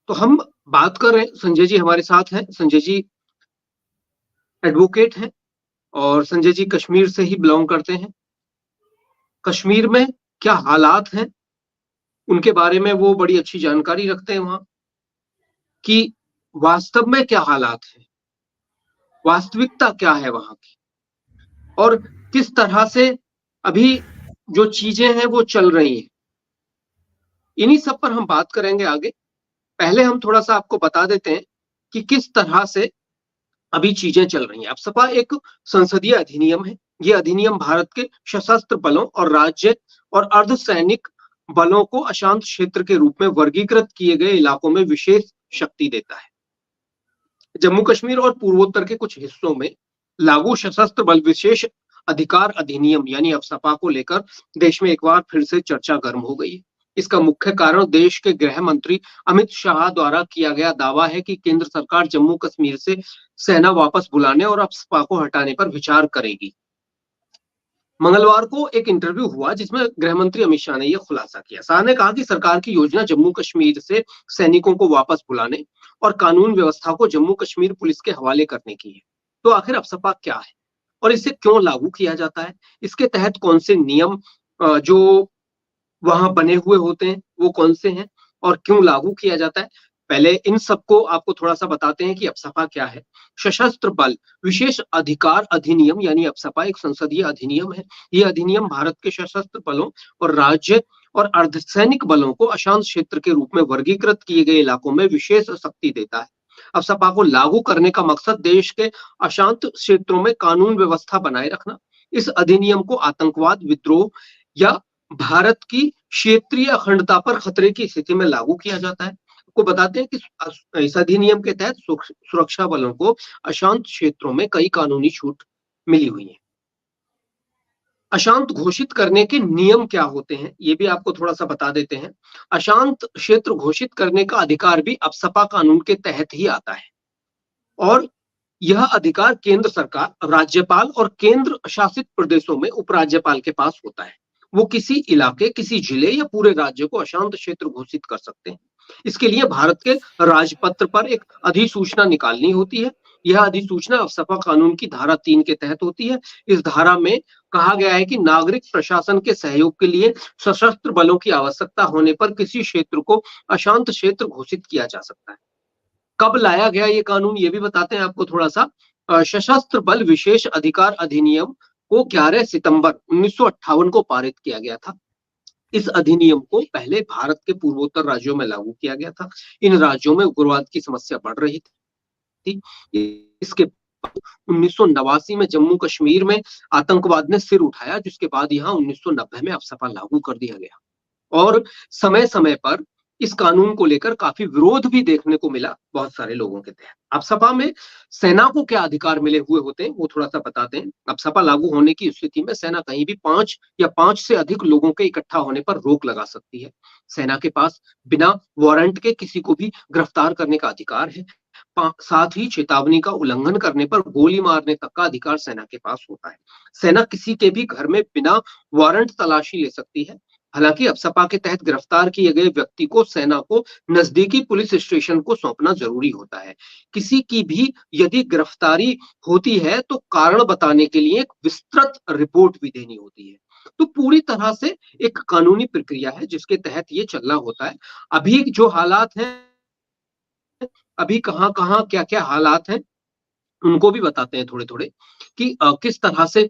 तो हम बात कर रहे हैं, संजय जी हमारे साथ हैं। संजय जी एडवोकेट हैं और संजय जी कश्मीर से ही बिलोंग करते हैं। कश्मीर में क्या हालात हैं उनके बारे में वो बड़ी अच्छी जानकारी रखते हैं वहां कि वास्तव में क्या हालात है, वास्तविकता क्या है वहां की, और किस तरह से अभी जो चीजें हैं वो चल रही हैं। इन्हीं सब पर हम बात करेंगे आगे। पहले हम थोड़ा सा आपको बता देते हैं कि किस तरह से अभी चीजें चल रही हैं। अब सपा एक संसदीय अधिनियम है। यह अधिनियम भारत के सशस्त्र बलों और राज्य और अर्धसैनिक बलों को अशांत क्षेत्र के रूप में वर्गीकृत किए गए इलाकों में विशेष शक्ति देता है। जम्मू कश्मीर और पूर्वोत्तर के कुछ हिस्सों में लागू सशस्त्र बल विशेष अधिकार अधिनियम यानी अफसपा को लेकर देश में एक बार फिर से चर्चा गर्म हो गई है। इसका मुख्य कारण देश के गृह मंत्री अमित शाह द्वारा किया गया दावा है कि केंद्र सरकार जम्मू कश्मीर से सेना वापस बुलाने और अफसपा को हटाने पर विचार करेगी। मंगलवार को एक इंटरव्यू हुआ जिसमें गृह मंत्री अमित शाह ने यह खुलासा किया। शाह ने कहा कि सरकार की योजना जम्मू कश्मीर से सैनिकों को वापस बुलाने और कानून व्यवस्था को जम्मू कश्मीर पुलिस के हवाले करने की है। तो आखिर अफसपा क्या है और इसे क्यों लागू किया जाता है, इसके तहत कौन से नियम जो वहां बने हुए होते हैं वो कौन से हैं और क्यों लागू किया जाता है। पहले इन सबको आपको थोड़ा सा बताते हैं कि अफसपा क्या है। सशस्त्र बल विशेष अधिकार अधिनियम यानी अफसपा एक संसदीय अधिनियम है। यह अधिनियम भारत के सशस्त्र बलों और राज्य और अर्धसैनिक बलों को अशांत क्षेत्र के रूप में वर्गीकृत किए गए इलाकों में विशेष शक्ति देता है। अफसपा को लागू करने का मकसद देश के अशांत क्षेत्रों में कानून व्यवस्था बनाए रखना। इस अधिनियम को आतंकवाद, विद्रोह या भारत की क्षेत्रीय अखंडता पर खतरे की स्थिति में लागू किया जाता है। आपको बताते हैं कि इस अधिनियम के तहत सुरक्षा बलों को अशांत क्षेत्रों में कई कानूनी छूट मिली हुई है। अशांत घोषित करने के नियम क्या होते हैं ये भी आपको थोड़ा सा बता देते हैं। अशांत क्षेत्र घोषित करने का अधिकार भी अफसपा कानून के तहत ही आता है और यह अधिकार केंद्र सरकार, राज्यपाल और केंद्र शासित प्रदेशों में उपराज्यपाल के पास होता है। वो किसी इलाके, किसी जिले या पूरे राज्य को अशांत क्षेत्र घोषित कर सकते हैं। इसके लिए भारत के राजपत्र पर एक अधिसूचना निकालनी होती है। यह अधिसूचना अफसपा कानून की धारा 3 के तहत होती है। इस धारा में कहा गया है कि नागरिक प्रशासन के सहयोग के लिए सशस्त्र बलों की आवश्यकता होने पर किसी क्षेत्र को अशांत क्षेत्र घोषित किया जा सकता है। कब लाया गया ये कानून ये भी बताते हैं आपको थोड़ा सा। सशस्त्र बल विशेष अधिकार अधिनियम को 11 सितंबर 1958 को पारित किया गया था। इस अधिनियम को पहले भारत के पूर्वोत्तर राज्यों में लागू किया गया था। इन राज्यों में उग्रवाद की समस्या बढ़ रही थी। इसके 1989 में जम्मू कश्मीर में आतंकवाद ने सिर उठाया, जिसके बाद यहाँ 1990 में अफसपा लागू कर दिया गया और समय समय पर इस कानून को लेकर काफी विरोध भी देखने को मिला बहुत सारे लोगों के तहत। अब सपा में सेना को क्या अधिकार मिले हुए होते हैं वो थोड़ा सा बताते हैं। अब सपा लागू होने की स्थिति में सेना कहीं भी 5 या 5 से अधिक लोगों के इकट्ठा होने पर रोक लगा सकती है। सेना के पास बिना वारंट के किसी को भी गिरफ्तार करने का अधिकार है। साथ ही चेतावनी का उल्लंघन करने पर गोली मारने तक का अधिकार सेना के पास होता है। सेना किसी के भी घर में बिना वारंट तलाशी ले सकती है। हालांकि अफसपा के तहत गिरफ्तार किए गए व्यक्ति को सेना को नजदीकी पुलिस स्टेशन को सौंपना जरूरी होता है। किसी की भी यदि गिरफ्तारी होती है तो कारण बताने के लिए एक विस्तृत रिपोर्ट भी देनी होती है। तो पूरी तरह से एक कानूनी प्रक्रिया है जिसके तहत ये चलना होता है। अभी जो हालात हैं, अभी कहाँ कहाँ क्या क्या हालात हैं उनको भी बताते हैं थोड़े थोड़े कि किस तरह से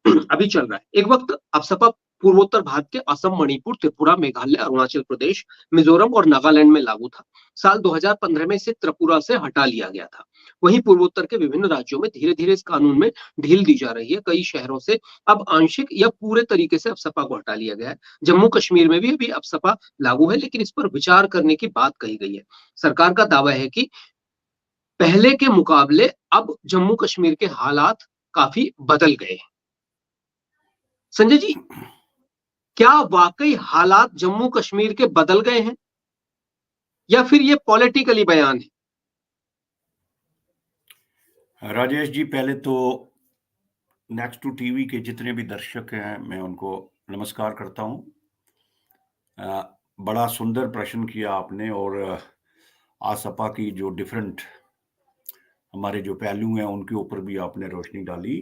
अभी चल रहा है। एक वक्त अफसपा पूर्वोत्तर भारत के असम, मणिपुर, त्रिपुरा, मेघालय, अरुणाचल प्रदेश, मिजोरम और नागालैंड में लागू था। साल 2015 में इसे त्रिपुरा से हटा लिया गया था। वहीं पूर्वोत्तर के विभिन्न राज्यों में धीरे धीरे इस कानून में ढील दी जा रही है। कई शहरों से अब आंशिक या पूरे तरीके से अफसपा को हटा लिया गया है। जम्मू कश्मीर में भी अभी अफसपा लागू है, लेकिन इस पर विचार करने की बात कही गई है। सरकार का दावा है कि पहले के मुकाबले अब जम्मू कश्मीर के हालात काफी बदल गए हैं। संजय जी, क्या वाकई हालात जम्मू कश्मीर के बदल गए हैं या फिर ये पॉलिटिकली बयान है? राजेश जी, पहले तो नेक्स्ट टू टीवी के जितने भी दर्शक हैं मैं उनको नमस्कार करता हूं। बड़ा सुंदर प्रश्न किया आपने और आसपा की जो डिफरेंट हमारे जो पहलू हैं उनके ऊपर भी आपने रोशनी डाली।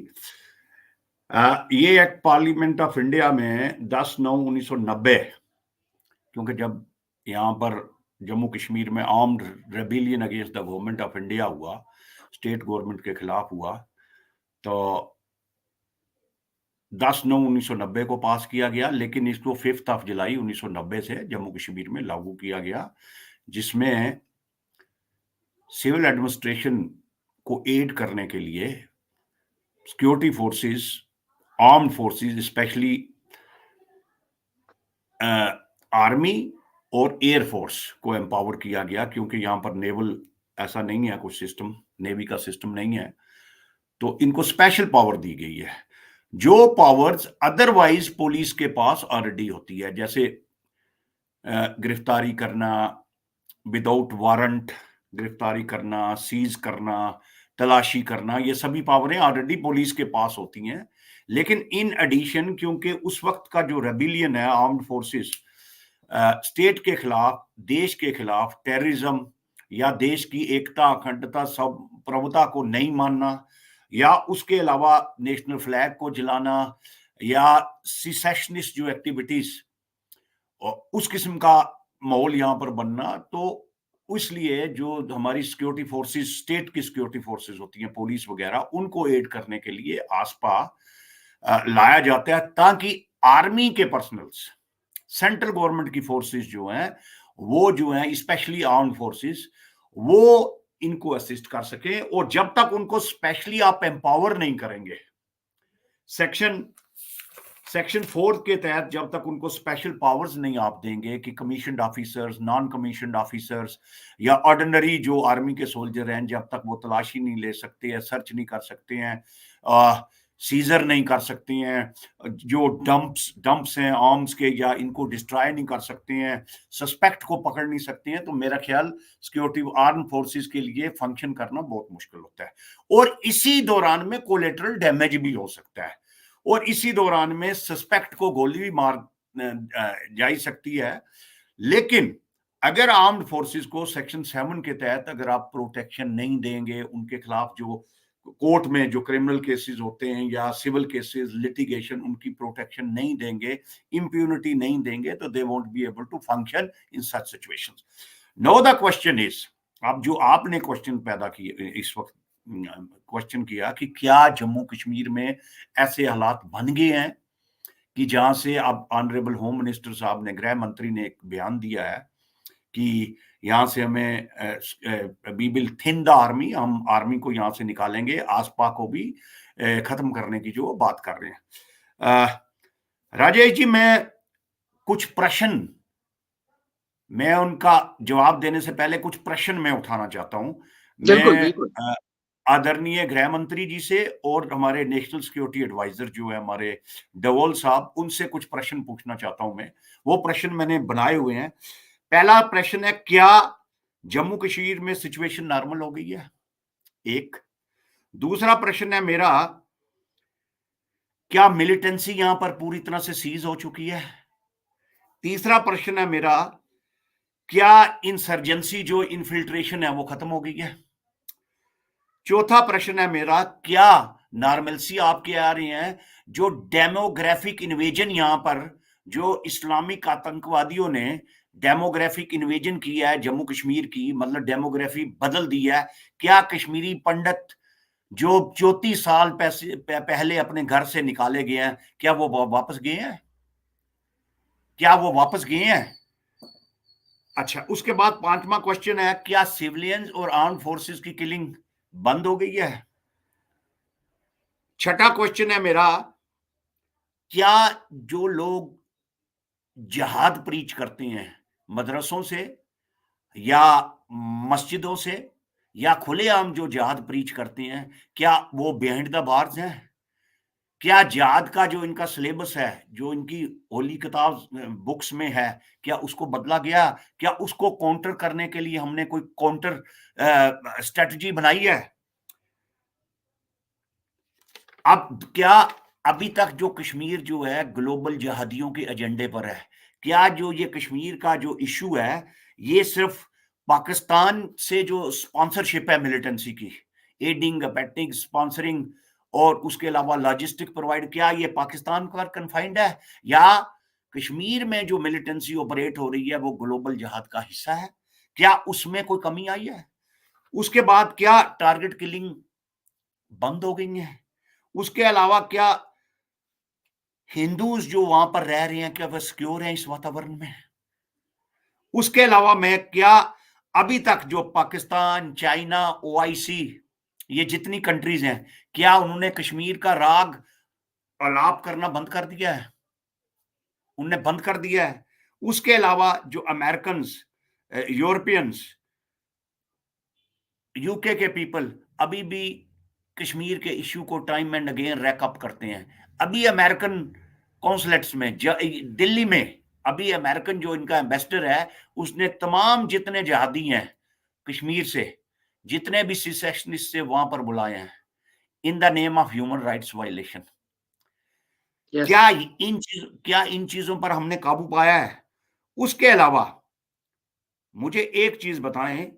ये एक्ट पार्लियामेंट ऑफ इंडिया में 10/9/1990, क्योंकि जब यहाँ पर जम्मू कश्मीर में armed rebellion against the government of India हुआ, स्टेट गवर्नमेंट के खिलाफ हुआ, तो 10/9/1990 को पास किया गया, लेकिन इसको 5 जुलाई 1990 से जम्मू कश्मीर में लागू किया गया, जिसमें सिविल एडमिनिस्ट्रेशन को एड करने के लिए security forces, armed forces, specially army और एयरफोर्स को एम्पावर किया गया, क्योंकि यहाँ पर नेवल ऐसा नहीं है, कुछ सिस्टम नेवी का सिस्टम नहीं है, तो इनको स्पेशल पावर दी गई है, जो पावर्स अदरवाइज पुलिस के पास ऑलरेडी होती है, जैसे गिरफ्तारी करना विदाउट वारंट, गिरफ्तारी करना, सीज करना, तलाशी करना, ये सभी पावरें ऑलरेडी पुलिस के पास होती हैं। लेकिन इन एडिशन, क्योंकि उस वक्त का जो रेबिलियन है, आर्म्ड फोर्सेस स्टेट के खिलाफ, देश के खिलाफ, टेररिज्म या देश की एकता, अखंडता, सब प्रभुता को नहीं मानना, या उसके अलावा नेशनल फ्लैग को जलाना, या सिसेशनिस्ट जो एक्टिविटीज, उस किस्म का माहौल यहाँ पर बनना, तो इसलिए जो हमारी सिक्योरिटी फोर्सेस, स्टेट की सिक्योरिटी फोर्सेस होती हैं, पुलिस वगैरह, उनको एड करने के लिए आसपा लाया जाता है, ताकि आर्मी के पर्सनल्स, सेंट्रल गवर्नमेंट की फोर्सेस जो हैं, वो जो हैं स्पेशली आर्म्ड फोर्सेस, वो इनको असिस्ट कर सके। और जब तक उनको स्पेशली आप एम्पावर नहीं करेंगे, सेक्शन 4 के तहत जब तक उनको स्पेशल पावर्स नहीं आप देंगे कि commissioned officers, non commissioned officers या ऑर्डिनरी जो आर्मी के सोल्जर हैं, जब तक वो तलाशी नहीं ले सकते हैं, सर्च नहीं कर सकते हैं, सीजर नहीं कर सकते हैं, जो डंप्स हैं आर्म्स के, या इनको डिस्ट्रॉय नहीं कर सकते हैं, सस्पेक्ट को पकड़ नहीं सकते हैं, तो मेरा ख्याल सिक्योरिटी आर्म फोर्सेस के लिए फंक्शन करना बहुत मुश्किल होता है। और इसी दौरान में कोलेटरल डैमेज भी हो सकता है, और इसी दौरान में सस्पेक्ट को गोली भी मार जा सकती है। लेकिन अगर आर्म्ड फोर्सेस को सेक्शन 7 के तहत अगर आप प्रोटेक्शन नहीं देंगे, उनके खिलाफ जो कोर्ट में जो क्रिमिनल केसेस होते हैं या सिविल केसेस, लिटिगेशन, उनकी प्रोटेक्शन नहीं देंगे, इम्प्यूनिटी नहीं देंगे, तो they won't be able to function in such situations. Now the question is, अब जो आपने क्वेश्चन पैदा किए इस वक्त, क्वेश्चन किया कि क्या जम्मू कश्मीर में ऐसे हालात बन गए हैं कि जहां से अब ऑनरेबल होम मिनिस्टर साहब ने, गृह मंत्री ने एक बयान दिया है कि यहां से हमें we will thin the army, हम आर्मी को यहां से निकालेंगे, आसपा को भी खत्म करने की जो बात कर रहे हैं। राजेश जी, मैं कुछ प्रश्न, मैं उनका जवाब देने से पहले कुछ प्रश्न मैं उठाना चाहता हूं। मैं आदरणीय गृह मंत्री जी से और हमारे नेशनल सिक्योरिटी एडवाइजर जो है हमारे डोवाल साहब, उनसे कुछ प्रश्न पूछना चाहता हूं मैं। वो प्रश्न मैंने बनाए हुए हैं। पहला प्रश्न है, क्या जम्मू कश्मीर में सिचुएशन नॉर्मल हो गई है? एक। दूसरा प्रश्न है मेरा, क्या मिलिटेंसी यहां पर पूरी तरह से सीज हो चुकी है? तीसरा प्रश्न है मेरा, क्या इंसर्जेंसी जो इन्फिल्ट्रेशन है वो खत्म हो गई है? चौथा प्रश्न है मेरा, क्या नॉर्मलसी आपके आ रही है? जो डेमोग्राफिक इन्वेजन यहां पर जो इस्लामिक आतंकवादियों ने डेमोग्राफिक इन्वेजन किया है जम्मू कश्मीर की, मतलब डेमोग्राफी बदल दी है, क्या कश्मीरी पंडित जो 34 साल पहले अपने घर से निकाले गए हैं, क्या वो वापस गए हैं? क्या वो वापस गए हैं? अच्छा, उसके बाद पांचवा क्वेश्चन है, क्या सिविलियंस और आर्म फोर्सेस की किलिंग बंद हो गई है? छठा क्वेश्चन है मेरा, क्या जो लोग जिहाद प्रीच करते हैं मदरसों से या मस्जिदों से या खुलेआम जो जिहाद प्रीच करते हैं, क्या वो बिहाइंड द बार्स हैं? क्या जिहाद का जो इनका सिलेबस है, जो इनकी होली किताब बुक्स में है, क्या उसको बदला गया? क्या उसको काउंटर करने के लिए हमने कोई काउंटर स्ट्रेटजी बनाई है? अब क्या अभी तक जो कश्मीर जो है ग्लोबल जिहादियों के एजेंडे पर है? क्या जो ये कश्मीर का जो इशू है, ये सिर्फ पाकिस्तान से जो स्पॉन्सरशिप है मिलिटेंसी की, एडिंग, अबेटिंग, स्पॉन्सरिंग और उसके अलावा लॉजिस्टिक प्रोवाइड, क्या ये पाकिस्तान पर कन्फाइंड है या कश्मीर में जो मिलिटेंसी ऑपरेट हो रही है वो ग्लोबल जिहाद का हिस्सा है? क्या उसमें कोई कमी आई है? उसके बाद क्या टारगेट किलिंग बंद हो गई है? उसके अलावा क्या हिंदूज जो वहां पर रह रहे हैं क्या वह सिक्योर हैं इस वातावरण में? उसके अलावा मैं क्या अभी तक जो पाकिस्तान, चाइना, ओआईसी, ये जितनी कंट्रीज हैं, क्या उन्होंने कश्मीर का राग अलाप करना बंद कर दिया है? उनने बंद कर दिया है। उसके अलावा जो अमेरिकन, यूरोपियंस, यूके के पीपल अभी भी कश्मीर के इश्यू को टाइम एंड अगेन रैकअप करते हैं। अभी अमेरिकन कॉन्सुलेट्स में, दिल्ली में, अभी अमेरिकन जो इनका एम्बेसडर है उसने तमाम जितने जिहादी हैं कश्मीर से, जितने भी सिसेशनिस्ट से वहां पर बुलाए हैं in the name of human rights violation. Yes. क्या इन चीजों पर हमने काबू पाया है? उसके अलावा मुझे एक चीज बताएं,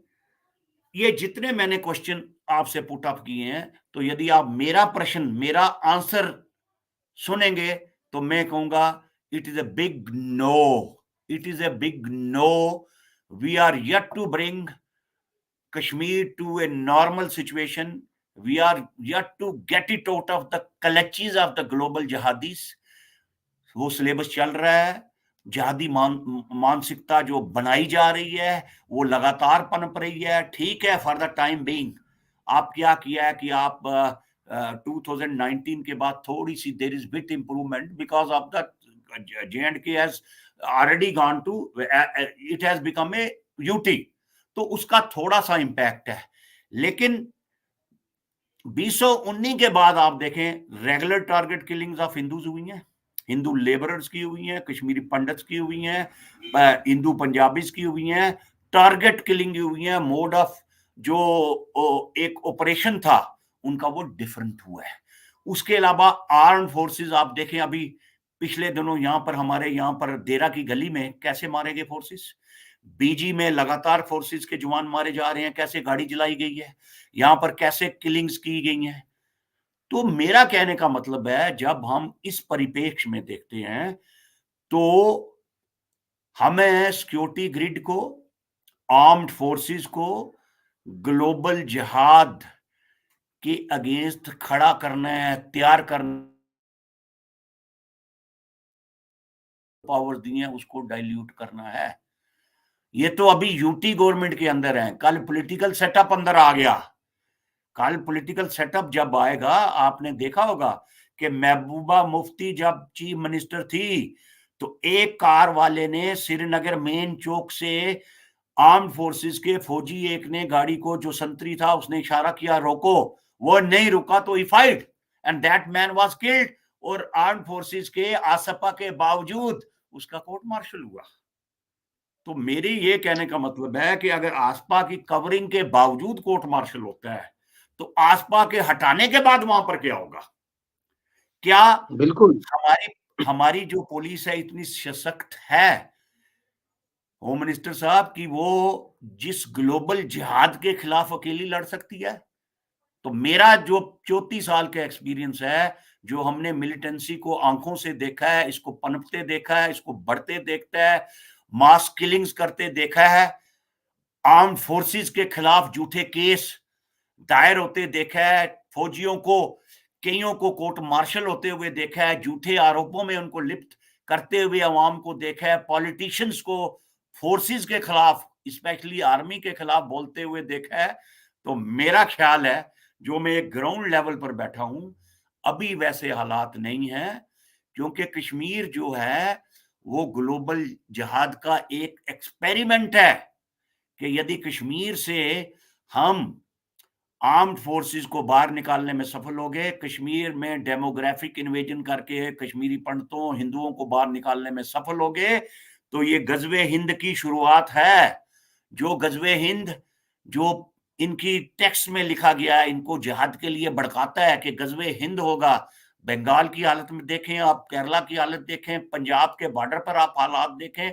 ये जितने मैंने क्वेश्चन आपसे पुट अप किए हैं, तो यदि आप मेरा प्रश्न, मेरा आंसर सुनेंगे तो मैं कहूंगा it is a big no, it is a big no. We are yet to bring Kashmir to a normal situation, we are yet to get it out of the clutches of the global jihadis. वो syllabus चल रहा है, जिहादी मानसिकता जो बनाई जा रही है वो लगातार पनप रही है। ठीक है, फॉर द टाइम बीइंग आप क्या किया है कि आप 2019 के बाद थोड़ी सी देर is bit improvement because of the J&K has already gone to, it has become a UT, तो उसका थोड़ा सा इंपैक्ट है। लेकिन 2019 के बाद आप देखें regular target killings of Hindus हुई हैं, हिंदू लेबरर्स की हुई हैं, कश्मीरी पंडित्स की हुई हैं, हिंदू पंजाबीज की हुई हैं, टारगेट किलिंग हुई हैं। मोड ऑफ जो एक ऑपरेशन था उनका वो डिफरेंट हुआ है। उसके अलावा आर्म फोर्सेस आप देखें, अभी पिछले दिनों यहां पर हमारे यहां पर देरा की गली में कैसे मारे गए फोर्सेस, बीजी में लगातार फोर्सेस के जवान मारे जा रहे हैं, कैसे गाड़ी जलाई गई है, यहां पर कैसे किलिंग्स की गई हैं। तो मेरा कहने का मतलब है जब हम इस परिप्रेक्ष्य में देखते हैं तो हमें सिक्योरिटी ग्रिड को, आर्म्ड फोर्सेस को ग्लोबल जिहाद के अगेंस्ट खड़ा करना है, तैयार करना, पावर दी है उसको डाइल्यूट करना है। ये तो अभी यूटी गवर्नमेंट के अंदर है, कल पॉलिटिकल सेटअप अंदर आ गया। कल पॉलिटिकल सेटअप जब आएगा, आपने देखा होगा कि महबूबा मुफ्ती जब चीफ मिनिस्टर थी तो एक कार वाले ने श्रीनगर मेन चौक से आर्म फोर्सेस के फौजी एक ने गाड़ी को, जो संतरी था, उसने इशारा किया रोको, वो नहीं रुका तो he fight and that man was killed. और आर्म फोर्सेस के आसपा के बावजूद उसका कोर्ट मार्शल हुआ। तो मेरी ये कहने का मतलब है कि अगर आसपा की कवरिंग के बावजूद कोर्ट मार्शल होता है तो आसपा के हटाने के बाद वहां पर क्या होगा? क्या बिल्कुल। हमारी हमारी जो पुलिस है इतनी सशक्त है होम मिनिस्टर साहब कि वो जिस ग्लोबल जिहाद के खिलाफ अकेली लड़ सकती है? तो मेरा जो 34 साल का एक्सपीरियंस है, जो हमने मिलिटेंसी को आंखों से देखा है, इसको पनपते देखा है, इसको बढ़ते देखता है, मास किलिंग्स करते देखा है, आर्म्ड फोर्सेस के खिलाफ झूठे केस दायर होते देखा है, फौजियों को, कईयों को कोर्ट मार्शल होते हुए देखा है, झूठे आरोपों में उनको लिप्त करते हुए अवाम को देखा है, पॉलिटिशियंस को फोर्सेस के खिलाफ, स्पेशली आर्मी के खिलाफ बोलते हुए देखा है। तो मेरा ख्याल है, जो मैं एक ग्राउंड लेवल पर बैठा हूं, अभी वैसे हालात नहीं है, क्योंकि कश्मीर जो है वो ग्लोबल जिहाद का एक एक्सपेरिमेंट है कि यदि कश्मीर से हम आर्म्ड फोर्सेस को बाहर निकालने में सफल हो गए, कश्मीर में डेमोग्राफिक इन्वेजन करके कश्मीरी पंडितों, हिंदुओं को बाहर निकालने में सफल हो गए, तो ये गजवे हिंद की शुरुआत है। जो गजवे हिंद, जो इनकी टेक्स्ट में लिखा गया है, इनको जिहाद के लिए भड़काता है कि गजवे हिंद होगा। बंगाल की हालत में देखें आप, केरला की हालत देखें, पंजाब के बॉर्डर पर आप हालात देखें,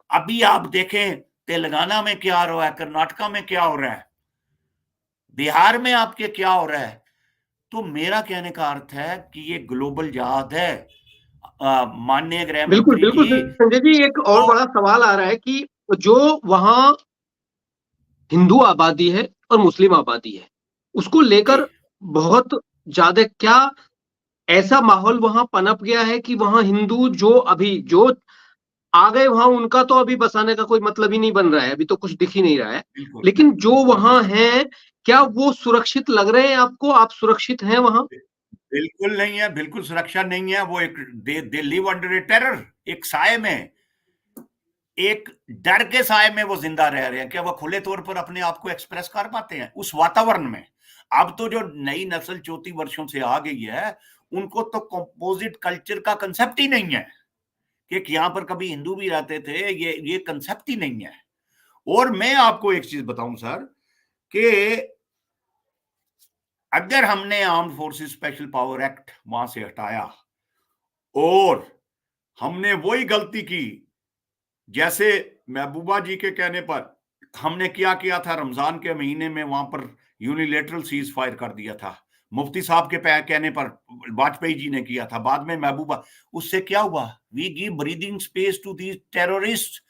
अभी आप देखें तेलंगाना में क्या हो रहा है, कर्नाटका में क्या हो रहा है, बिहार में आपके क्या हो रहा है। तो मेरा कहने का अर्थ है कि ये ग्लोबल जहाज है। माननीय गृह बिल्कुल मंत्री बिल्कुल जी, संजय जी, एक और तो बड़ा सवाल आ रहा है कि जो वहां हिंदू आबादी है और मुस्लिम आबादी है, उसको जी लेकर बहुत ज्यादा क्या ऐसा माहौल वहां पनप गया है कि वहां हिंदू जो आ गए वहां, उनका तो अभी बसाने का कोई मतलब ही नहीं बन रहा है, अभी तो कुछ दिख ही नहीं रहा है। बिल्कुल लेकिन जो वहां बिल्कुल हैं, क्या वो सुरक्षित लग रहे हैं आपको? आप सुरक्षित हैं वहां? बिल्कुल नहीं है, बिल्कुल सुरक्षा नहीं है। वो एक they live under A terror, एक साए में, एक डर के साए में वो जिंदा रह रहे हैं। क्या वो खुले तौर पर अपने आप को एक्सप्रेस कर पाते हैं उस वातावरण में? अब तो जो नई नस्ल 34 वर्षों से आ गई है, उनको तो कंपोजिट कल्चर का कंसेप्ट ही नहीं है कि यहाँ पर कभी हिंदू भी रहते थे। ये कंसेप्ट ही नहीं है। और मैं आपको एक चीज बताऊं सर, कि अगर हमने armed forces special power act वहां से हटाया और हमने वही गलती की जैसे महबूबा जी के कहने पर हमने क्या किया था, रमजान के महीने में वहां पर यूनिलेटरल सीज फायर कर दिया था, मुफ्ती साहब के कहने पर वाजपेयी जी ने किया था, बाद में महबूबा। उससे क्या हुआ? We give breathing space to these terrorist.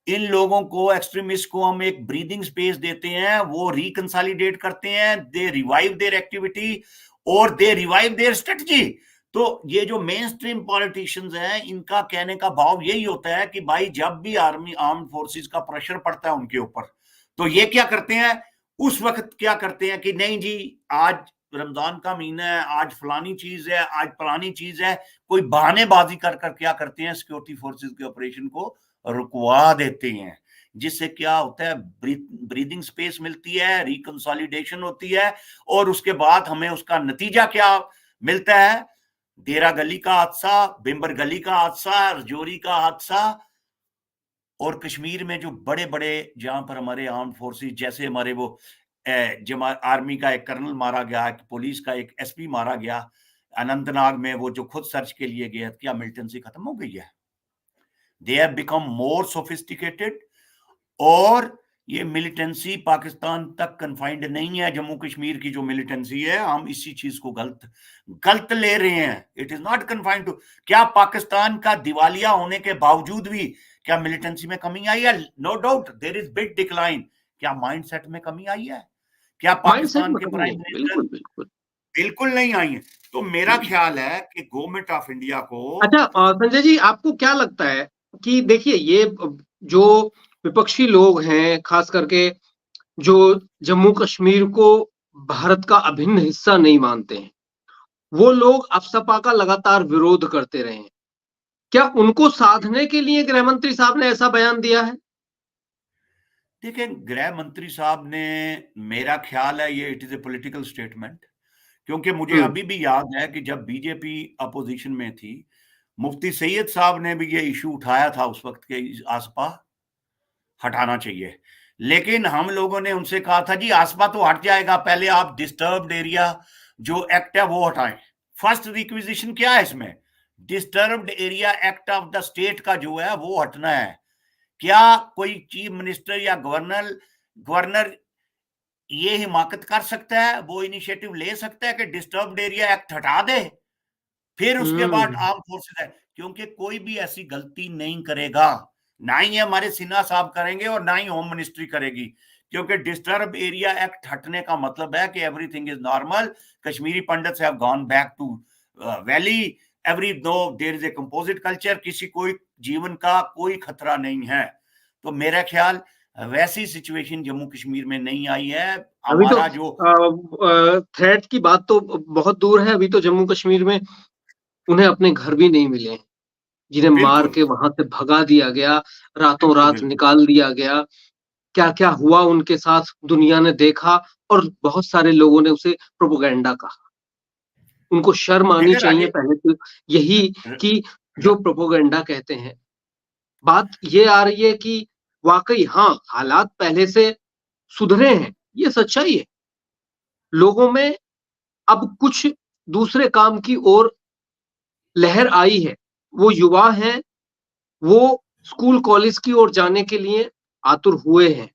इन लोगों को, एक्सट्रीमिस्ट को हम एक ब्रीदिंग स्पेस देते हैं, वो रिकंसोलिडेट करते हैं, दे रिवाइव देयर एक्टिविटी और दे रिवाइव देयर स्ट्रेटजी। तो ये जो मेन स्ट्रीम पॉलिटिशियंस हैं, इनका कहने का भाव यही होता है कि भाई जब भी आर्मी आर्म्ड फोर्सेस का प्रेशर पड़ता है उनके ऊपर, तो ये क्या करते हैं, उस वक्त क्या करते हैं कि नहीं जी, आज रमजान का महीना है, आज फलानी चीज है, आज फलानी चीज है, कोई बहानेबाजी कर कर क्या करते हैं, सिक्योरिटी फोर्सेस के ऑपरेशन को रुकवा देते हैं। जिससे क्या होता है, ब्रीदिंग स्पेस मिलती है, रिकंसोलिडेशन होती है, और उसके बाद हमें उसका नतीजा क्या मिलता है? देरा गली का हादसा, बिम्बर गली का हादसा, रजौरी का हादसा, और कश्मीर में जो बड़े बड़े, जहां पर हमारे आर्म फोर्सेस, जैसे हमारे वो आर्मी का एक कर्नल मारा गया, पुलिस का एक एसपी मारा गया अनंतनाग में, वो जो खुद सर्च के लिए गया, क्या मिलिटेंसी खत्म हो गई है? They have become more sophisticated. और ये मिलिटेंसी पाकिस्तान तक कन्फाइंड नहीं है। जम्मू कश्मीर की जो मिलिटेंसी है, हम इसी चीज को गलत गलत ले रहे हैं। It is not confined to, क्या पाकिस्तान का दिवालिया होने के बावजूद भी क्या मिलिटेंसी में कमी आई है? No doubt there is big decline. क्या माइंडसेट में कमी आई है? क्या माइंडसेट पाकिस्तान में के कमी प्राइम है, मिनिस्टर? बिल्कुल बिल्कुल। बिल्कुल नहीं आई है। तो मेरा ख्याल है कि गवर्नमेंट ऑफ इंडिया को, अच्छा संजय जी, आपको क्या लगता है कि देखिए, ये जो विपक्षी लोग हैं, खास करके जो जम्मू कश्मीर को भारत का अभिन्न हिस्सा नहीं मानते हैं, वो लोग अफसपा का लगातार विरोध करते रहे हैं। क्या उनको साधने के लिए गृह मंत्री साहब ने ऐसा बयान दिया है? देखिए गृह मंत्री साहब ने, मेरा ख्याल है ये it is a political statement. क्योंकि मुझे हम्म। अभी भी याद है कि जब बीजेपी अपोजिशन में थी, मुफ्ती सैयद साहब ने भी ये इशू उठाया था उस वक्त के, आसपा हटाना चाहिए। लेकिन हम लोगों ने उनसे कहा था जी आसपा तो हट जाएगा, पहले आप डिस्टर्ब्ड एरिया जो एक्ट है वो हटाएं। फर्स्ट रिक्विजिशन क्या है इसमें? Disturbed area act of the state का जो है वो हटना है। क्या कोई चीफ मिनिस्टर या गवर्नर गवर्नर ये हिमाकत कर सकता है, वो इनिशिएटिव ले सकता है कि डिस्टर्ब्ड एरिया एक्ट हटा दे, फिर उसके बाद हम्म। आर्म फोर्सेस है? क्योंकि कोई भी ऐसी गलती नहीं करेगा, ना ही हमारे सिन्हा साहब करेंगे और ना ही होम मिनिस्ट्री करेगी। क्योंकि डिस्टर्ब एरिया एक्ट हटने का मतलब है कि everything is normal, Kashmiri Pandits have gone back to valley, every no there is a composite culture, किसी कोई जीवन का कोई खतरा नहीं है। तो मेरा ख्याल वैसी सिचुएशन जम्मू कश्मीर में नहीं आई है। अभी तो हमारा जो थ्रेट की बात तो बहुत दूर है, अभी तो जम्मू कश्मीर में उन्हें अपने घर भी नहीं मिले हैं, जिन्हें मार बिल्कुल के वहां से भगा दिया गया, रातों बिल्कुल रात बिल्कुल निकाल दिया गया। क्या क्या हुआ उनके साथ दुनिया ने देखा, और बहुत सारे लोगों ने उसे प्रोपोगेंडा कहा। उनको शर्म आनी देखिए चाहिए राजे, पहले तो यही, र, कि र, जो प्रोपोगेंडा कहते हैं। बात ये आ रही है कि वाकई हाँ, हालात पहले से सुधरे हैं, ये सच्चाई है। लोगों में अब कुछ दूसरे काम की ओर लहर आई है। वो युवा हैं, वो स्कूल कॉलेज की ओर जाने के लिए आतुर हुए हैं,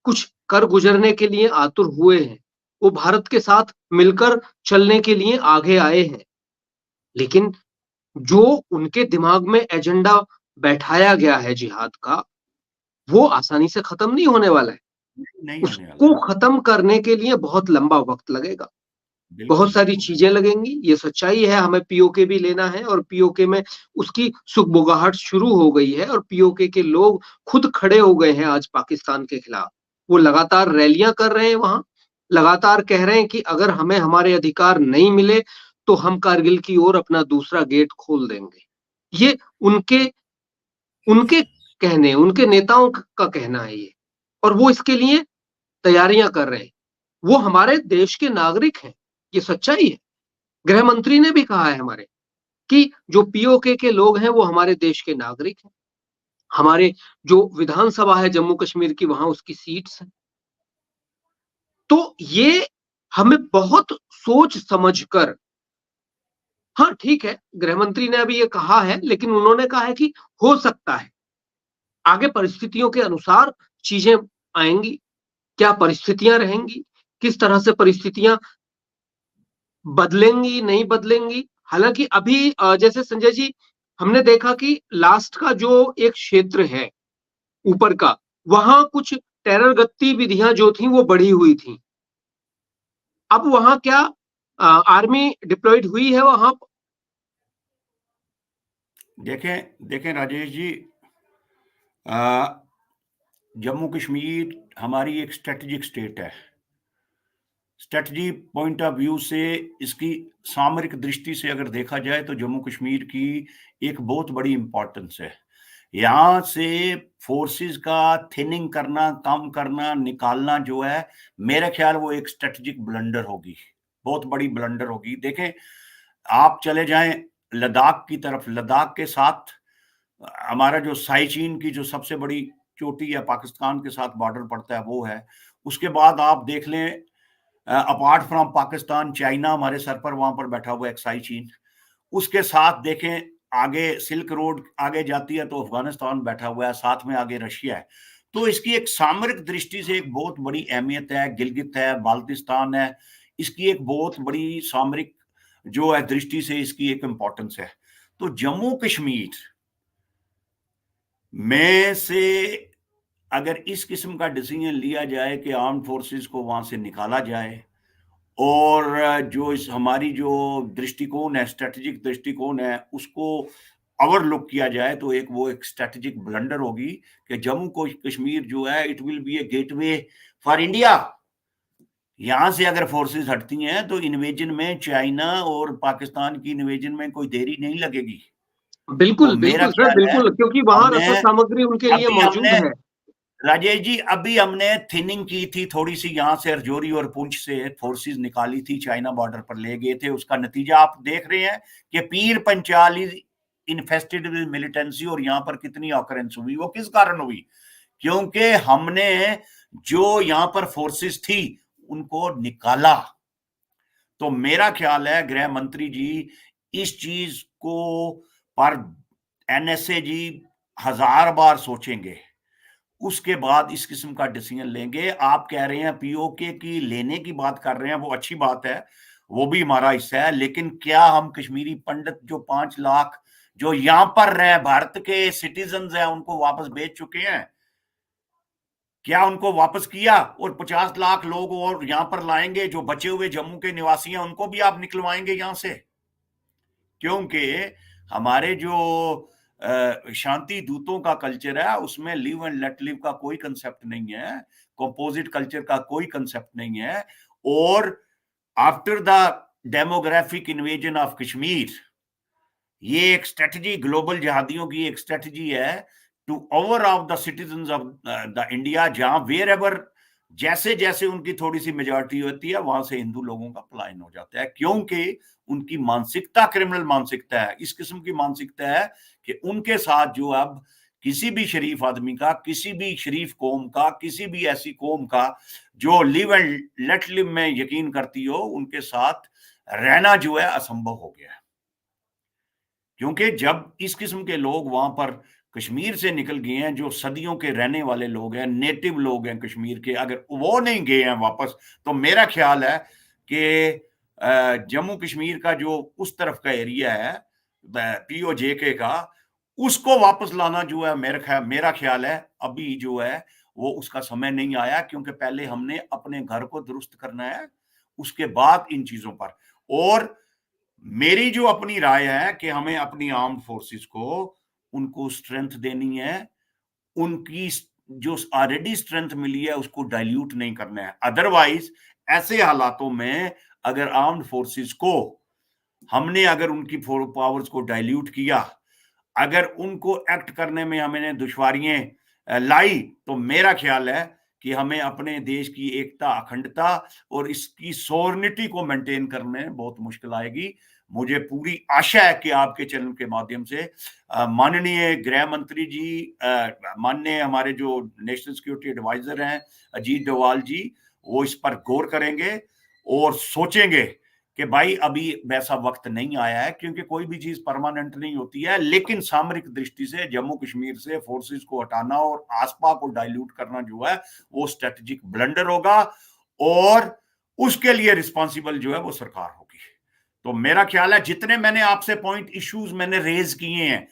कुछ कर गुजरने के लिए आतुर हुए हैं, वो भारत के साथ मिलकर चलने के लिए आगे आए हैं। लेकिन जो उनके दिमाग में एजेंडा बैठाया गया है जिहाद का, वो आसानी से खत्म नहीं होने वाला है। नहीं होने वाला उसको है। खत्म करने के लिए बहुत लंबा वक्त लगेगा, बिल्कुल बहुत सारी बिल्कुल। चीजें लगेंगी, ये सच्चाई है। हमें पीओके भी लेना है और पीओके में उसकी सुगबुगाहट शुरू हो गई है और पीओके के लोग खुद खड़े हो गए हैं आज पाकिस्तान के खिलाफ। वो लगातार रैलियां कर रहे हैं वहां, लगातार कह रहे हैं कि अगर हमें हमारे अधिकार नहीं मिले तो हम कारगिल की ओर अपना दूसरा गेट खोल देंगे। ये उनके उनके कहने, उनके नेताओं का कहना है ये, और वो इसके लिए तैयारियां कर रहे हैं। वो हमारे देश के नागरिक हैं, ये सच्चाई है। गृह मंत्री ने भी कहा है हमारे कि जो पीओके के लोग हैं वो हमारे देश के नागरिक हैं। हमारे जो विधानसभा है जम्मू कश्मीर की, वहां उसकी सीट्स हैं। तो ये हमें बहुत सोच समझकर, हाँ ठीक है, गृह मंत्री ने अभी ये कहा है, लेकिन उन्होंने कहा है कि हो सकता है आगे परिस्थितियों के अनुसार चीजें आएंगी, क्या परिस्थितियां रहेंगी, किस तरह से परिस्थितियां बदलेंगी नहीं बदलेंगी। हालांकि अभी जैसे संजय जी, हमने देखा कि लास्ट का जो एक क्षेत्र है ऊपर का, वहां कुछ टेरर गतिविधियां जो थी वो बढ़ी हुई थी। अब वहां क्या आर्मी डिप्लॉयड हुई है वहां? देखें देखें राजेश जी, अ, जम्मू कश्मीर हमारी एक स्ट्रेटेजिक स्टेट है। स्ट्रेटजी पॉइंट ऑफ व्यू से, इसकी सामरिक दृष्टि से अगर देखा जाए तो जम्मू कश्मीर की एक बहुत बड़ी इंपॉर्टेंस है। यहाँ से फोर्सेस का थिनिंग करना, कम करना, निकालना जो है, मेरा ख्याल वो एक स्ट्रेटेजिक ब्लंडर होगी, बहुत बड़ी ब्लंडर होगी। देखें, आप चले जाएं लद्दाख की तरफ, लद्दाख के साथ हमारा जो साइचीन की जो सबसे बड़ी चोटी है, पाकिस्तान के साथ बॉर्डर पड़ता है, वो है। उसके बाद आप देख लें, अपार्ट फ्रॉम पाकिस्तान, चाइना हमारे सर पर वहां पर बैठा हुआ है, एक्साई चीन। उसके साथ देखें, आगे सिल्क रोड आगे जाती है तो अफगानिस्तान बैठा हुआ है, साथ में आगे रशिया है। तो इसकी एक सामरिक दृष्टि से एक बहुत बड़ी अहमियत है। गिलगित है, बाल्टिस्तान है, इसकी एक बहुत बड़ी सामरिक जो है दृष्टि से इसकी एक इंपॉर्टेंस है। तो जम्मू कश्मीर में से अगर इस किस्म का डिसीजन लिया जाए कि आर्म फोर्सेस को वहां से निकाला जाए, और जो इस हमारी जो दृष्टिकोण है, स्ट्रेटेजिक दृष्टिकोण है, उसको ओवरलुक किया जाए, तो एक वो एक स्ट्रेटेजिक ब्लंडर होगी कि जम्मू को कश्मीर जो है, it will be A gateway for India. यहां से अगर फोर्सेस हटती हैं तो इन्वेजन में, चाइना और पाकिस्तान की इन्वेजन में कोई देरी नहीं लगेगी। तो बिल्कुल मेरा बिल्कुल सर, ख्याल है, बिल्कुल, क्योंकि वहां हमने रसद सामग्री उनके लिए अभी मौजूद हमने है। राजेश जी, अभी हमने थिनिंग की थी थोड़ी सी, यहां से रजौरी और पुंछ से फोर्सेस निकाली थी, चाइना बॉर्डर पर ले गए थे। उसका नतीजा आप देख रहे हैं कि Pir Panjal is infested with militancy, और यहां पर कितनी ऑकरेंस हुई। वो किस कारण हुई? क्योंकि हमने जो यहां पर फोर्सेस थी उनको निकाला। तो मेरा ख्याल है गृह मंत्री जी इस चीज को पर एनएसए जी 1000 बार सोचेंगे, उसके बाद इस किस्म का डिसीजन लेंगे। आप कह रहे हैं पीओके की लेने की बात कर रहे हैं, वो अच्छी बात है, वो भी हमारा हिस्सा है। लेकिन क्या हम कश्मीरी पंडित जो 5 लाख जो यहां पर रहे, भारत के सिटीजन हैं, उनको वापस भेज चुके हैं? क्या उनको वापस किया? और 50 लाख लोग और यहां पर लाएंगे, जो बचे हुए जम्मू के निवासी हैं उनको भी आप निकलवाएंगे यहां से? क्योंकि हमारे जो शांति दूतों का कल्चर है, उसमें लिव एंड लेट लिव का कोई कंसेप्ट नहीं है, कंपोजिट कल्चर का कोई कंसेप्ट नहीं है। और after the demographic invasion of Kashmir, ये एक स्ट्रेटजी, ग्लोबल जिहादियों की एक स्ट्रेटजी है to over of the citizen of the India, जहां वेर एवर जैसे जैसे उनकी थोड़ी सी मेजॉरिटी होती है, वहां से हिंदू लोगों का पलायन हो जाता है। क्योंकि उनकी मानसिकता क्रिमिनल मानसिकता है, इस किस्म की मानसिकता है कि उनके साथ जो अब किसी भी शरीफ आदमी का, किसी भी शरीफ कौम का, किसी भी ऐसी कौम का जो लिव एंड लेट लिव में यकीन करती हो, उनके साथ रहना जो है असंभव हो गया है। क्योंकि जब इस किस्म के लोग वहां पर कश्मीर से निकल गए हैं, जो सदियों के रहने वाले लोग हैं, नेटिव लोग हैं कश्मीर के, अगर वो नहीं गए हैं वापस, तो मेरा ख्याल है कि जम्मू कश्मीर का जो उस तरफ का एरिया है POJK का, उसको वापस लाना जो है मेरा ख्याल है अभी जो है वो उसका समय नहीं आया, क्योंकि पहले हमने अपने घर को दुरुस्त करना है, उसके बाद इन चीजों पर। और मेरी जो अपनी राय है कि हमें अपनी आर्म्ड फोर्सेस को उनको स्ट्रेंथ देनी है, उनकी जो ऑलरेडी स्ट्रेंथ मिली है उसको डाइल्यूट नहीं करना है। अदरवाइज ऐसे हालातों में अगर आर्म्ड फोर्सेस को हमने अगर उनकी पावर्स को डाइल्यूट किया, अगर उनको एक्ट करने में हमने दुश्वारियां लाई, तो मेरा ख्याल है कि हमें अपने देश की एकता, अखंडता और इसकी सॉवरेनिटी को मेंटेन करने में बहुत मुश्किल आएगी। मुझे पूरी आशा है कि आपके चैनल के माध्यम से माननीय गृह मंत्री जी, माननीय हमारे जो नेशनल सिक्योरिटी एडवाइजर हैं अजीत डोवाल जी, वो इस पर गौर करेंगे और सोचेंगे कि भाई अभी वैसा वक्त नहीं आया है, क्योंकि कोई भी चीज परमानेंट नहीं होती है। लेकिन सामरिक दृष्टि से जम्मू कश्मीर से फोर्सेस को हटाना और आसपा को डाइल्यूट करना जो है वो स्ट्रेटेजिक ब्लंडर होगा, और उसके लिए रिस्पॉन्सिबल जो है वो सरकार होगी। तो मेरा ख्याल है जितने मैंने आपसे पॉइंट इश्यूज मैंने रेज किए हैं,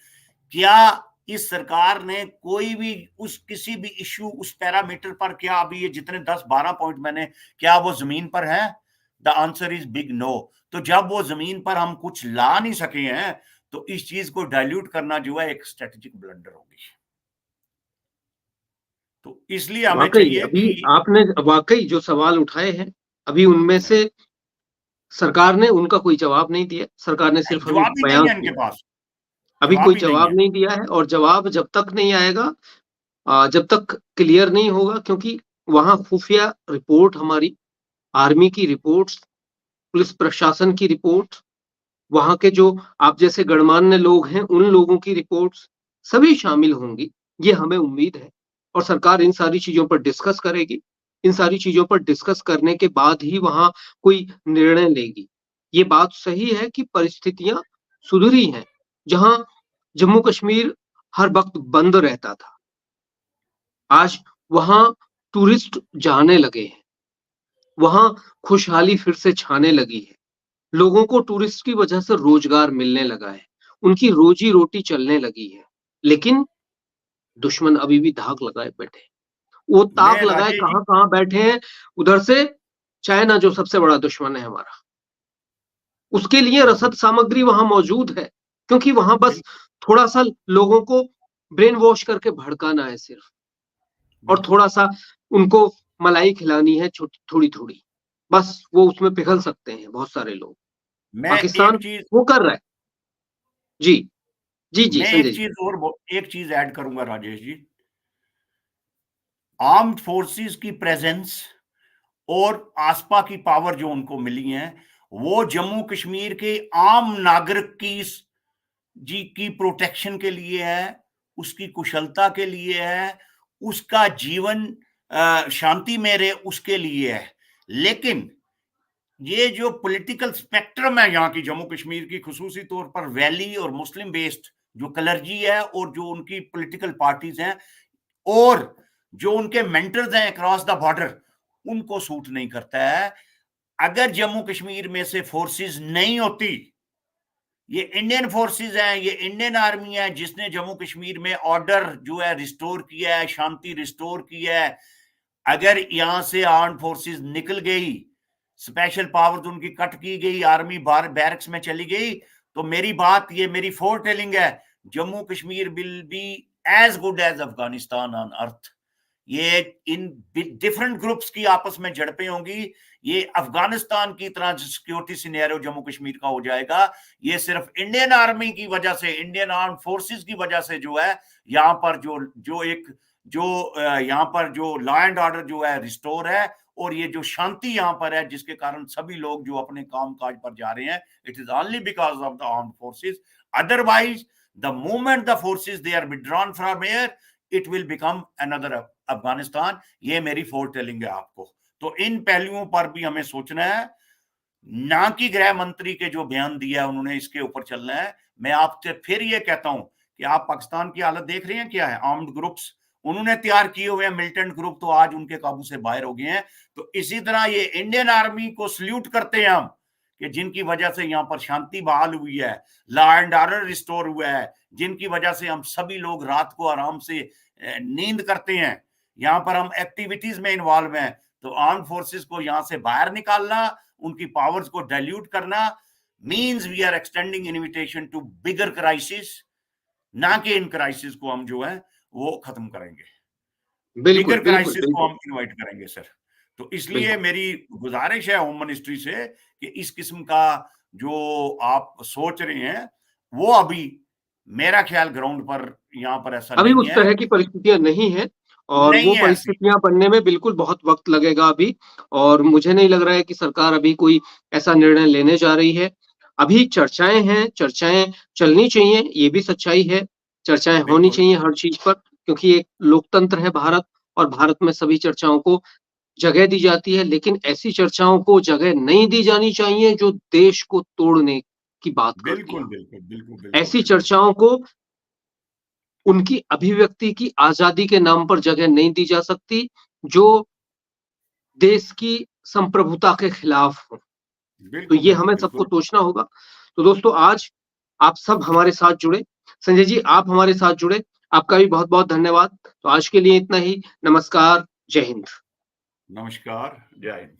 क्या इस सरकार ने कोई भी उस किसी भी इश्यू उस पैरामीटर पर, क्या अभी ये जितने 10-12 पॉइंट मैंने, क्या वो जमीन पर है? The answer is big no. तो जब वो जमीन पर हम कुछ ला नहीं सके हैं, तो इस चीज को डाइल्यूट करना जो है एक स्ट्रेटेजिक ब्लंडर होगी। तो इसलिए हमें वाकई चाहिए अभी कि आपने वाकई जो सवाल उठाए हैं, अभी उनमें से सरकार ने उनका कोई जवाब नहीं दिया। सरकार ने सिर्फ अभी जवाब ही नहीं बयान है इनके किया, पास, अभी जवाब कोई ही नहीं जवाब है। नहीं दिया है। और जवाब जब तक नहीं आएगा, जब तक क्लियर नहीं होगा, क्योंकि वहां खुफिया रिपोर्ट, हमारी आर्मी की रिपोर्ट्स, पुलिस प्रशासन की रिपोर्ट, वहां के जो आप जैसे गणमान्य लोग हैं उन लोगों की रिपोर्ट्स सभी शामिल होंगी, ये हमें उम्मीद है। और सरकार इन सारी चीजों पर डिस्कस करेगी। इन सारी चीजों पर डिस्कस करने के बाद ही वहां कोई निर्णय लेगी। ये बात सही है कि परिस्थितियां सुधरी हैं। जहां जम्मू कश्मीर हर वक्त बंद रहता था, आज वहां टूरिस्ट जाने लगे हैं, वहां खुशहाली फिर से छाने लगी है। लोगों को टूरिस्ट की वजह से रोजगार मिलने लगा है, उनकी रोजी रोटी चलने लगी है। लेकिन दुश्मन अभी भी धाक लगाए बैठे हैं। वो ताक मैं लगाए राजेश जी, कहां कहां बैठे हैं? उधर से चाइना, जो सबसे बड़ा दुश्मन है हमारा, उसके लिए रसद बिल्कुल सामग्री वहां मौजूद है, क्योंकि वहां बस बिल्कुल थोड़ा सा लोगों को ब्रेन वॉश करके भड़काना है सिर्फ, और बिल्कुल। थोड़ा सा उनको मलाई खिलानी है, थोड़ी थोड़ी, बस वो उसमें पिघल सकते हैं बहुत सारे लोग। मैं पाकिस्तान एक चीज वो कर रहा है। जी, जी, जी मैं संजय एक जी। चीज और एक चीज ऐड करूंगा राजेश जी। आर्म्ड फोर्सेस की प्रेजेंस और आसपा की पावर जो उनको मिली है, वो जम्मू कश्मीर के आम नागरिक की प्रोटेक्शन के लिए है, उसकी कुशलता के लिए है, उसका जीवन शांति में रहे उसके लिए है। लेकिन ये जो पॉलिटिकल स्पेक्ट्रम है यहाँ की जम्मू कश्मीर की, खुसूसी तौर पर वैली और मुस्लिम बेस्ड जो कलर्जी है, और जो उनकी पॉलिटिकल पार्टीज हैं, और जो उनके मेंटर्स हैं अक्रॉस द बॉर्डर, उनको सूट नहीं करता है। अगर जम्मू कश्मीर में से फोर्सेस नहीं होती, ये इंडियन फोर्सेस हैं, ये इंडियन आर्मी है जिसने जम्मू कश्मीर में ऑर्डर जो है रिस्टोर किया है, शांति रिस्टोर किया है। अगर यहां से आर्म्ड फोर्सेस निकल गई, स्पेशल पावर्स उनकी कट की गई, आर्मी बैरक्स में चली गई, तो मेरी बात, ये मेरी फोर टेलिंग है, Jammu Kashmir will be as good as Afghanistan on earth. ये इन डिफरेंट ग्रुप्स की आपस में झड़पें होंगी, ये अफगानिस्तान की तरह सिक्योरिटी सिनेरियो जम्मू कश्मीर का हो जाएगा। ये सिर्फ इंडियन आर्मी की वजह से, इंडियन आर्म फोर्सेस की वजह से जो है यहाँ पर यहाँ पर जो लॉ एंड ऑर्डर जो है रिस्टोर है, और ये जो शांति यहाँ पर है जिसके कारण सभी लोग जो अपने काम काज पर जा रहे हैं, it is only because of the armed forces. Otherwise the moment the forces they are withdrawn from here, it will become another Afghanistan. ये मेरी फोर टेलिंग है आपको। तो इन पहलुओं पर भी हमें सोचना है, ना कि गृह मंत्री के जो बयान दिया उन्होंने इसके ऊपर चलना है। मैं आपसे फिर ये कहता हूं कि आप पाकिस्तान की हालत देख रहे हैं क्या है। आर्म्ड ग्रुप्स उन्होंने तैयार किए हुए हैं, मिलिटेंट ग्रुप तो आज उनके काबू से बाहर हो गए हैं। तो इसी तरह ये इंडियन आर्मी को सल्यूट करते हैं हम, कि जिनकी वजह से यहाँ पर शांति बहाल हुई है, लॉ एंड ऑर्डर रिस्टोर हुआ है, जिनकी वजह से हम सभी लोग रात को आराम से नींद करते हैं, यहाँ पर हम एक्टिविटीज में इन्वॉल्व हैं। तो आर्म फोर्सेस को यहाँ से बाहर निकालना, उनकी पावर्स को डाइल्यूट करना means we are extending invitation to bigger crisis, ना कि इन क्राइसिस को हम जो है वो खत्म करेंगे, बिल्कुल बिगर बिल्कुल क्राइसिस को बिल्कुल हम इनवाइट करेंगे सर। तो इसलिए बिल्कुल। मेरी गुजारिश है होम मिनिस्ट्री से कि इस किस्म का जो आप सोच रहे हैं वो अभी मेरा ख्याल ग्राउंड पर यहाँ पर ऐसा अभी नहीं उस है, तरह की परिस्थितियां नहीं है, और नहीं वो है ऐसी। परिस्थितियां बनने में बिल्कुल बहुत वक्त लगेगा अभी। और मुझे नहीं लग रहा है कि सरकार अभी कोई ऐसा निर्णय लेने जा रही है। अभी चर्चाएं हैं, चर्चाएं चलनी चाहिए, ये भी सच्चाई है। चर्चाएं होनी बिल्कुल चाहिए हर चीज पर, क्योंकि एक लोकतंत्र है भारत, और भारत में सभी चर्चाओं को जगह दी जाती है। लेकिन ऐसी चर्चाओं को जगह नहीं दी जानी चाहिए जो देश को तोड़ने की बात करती बिल्कुल हो। बिल्कुल बिल्कुल बिल्कुल ऐसी बिल्कुल। चर्चाओं को उनकी अभिव्यक्ति की आजादी के नाम पर जगह नहीं दी जा सकती, जो देश की संप्रभुता के खिलाफ हो। तो बिल्कुल ये बिल्कुल हमें सबको बिल्कुल। सोचना होगा। तो दोस्तों, आज आप सब हमारे साथ जुड़े, संजय जी आप हमारे साथ जुड़े, आपका भी बहुत बहुत धन्यवाद। तो आज के लिए इतना ही। नमस्कार, जय हिंद। नमस्कार, जय हिंद।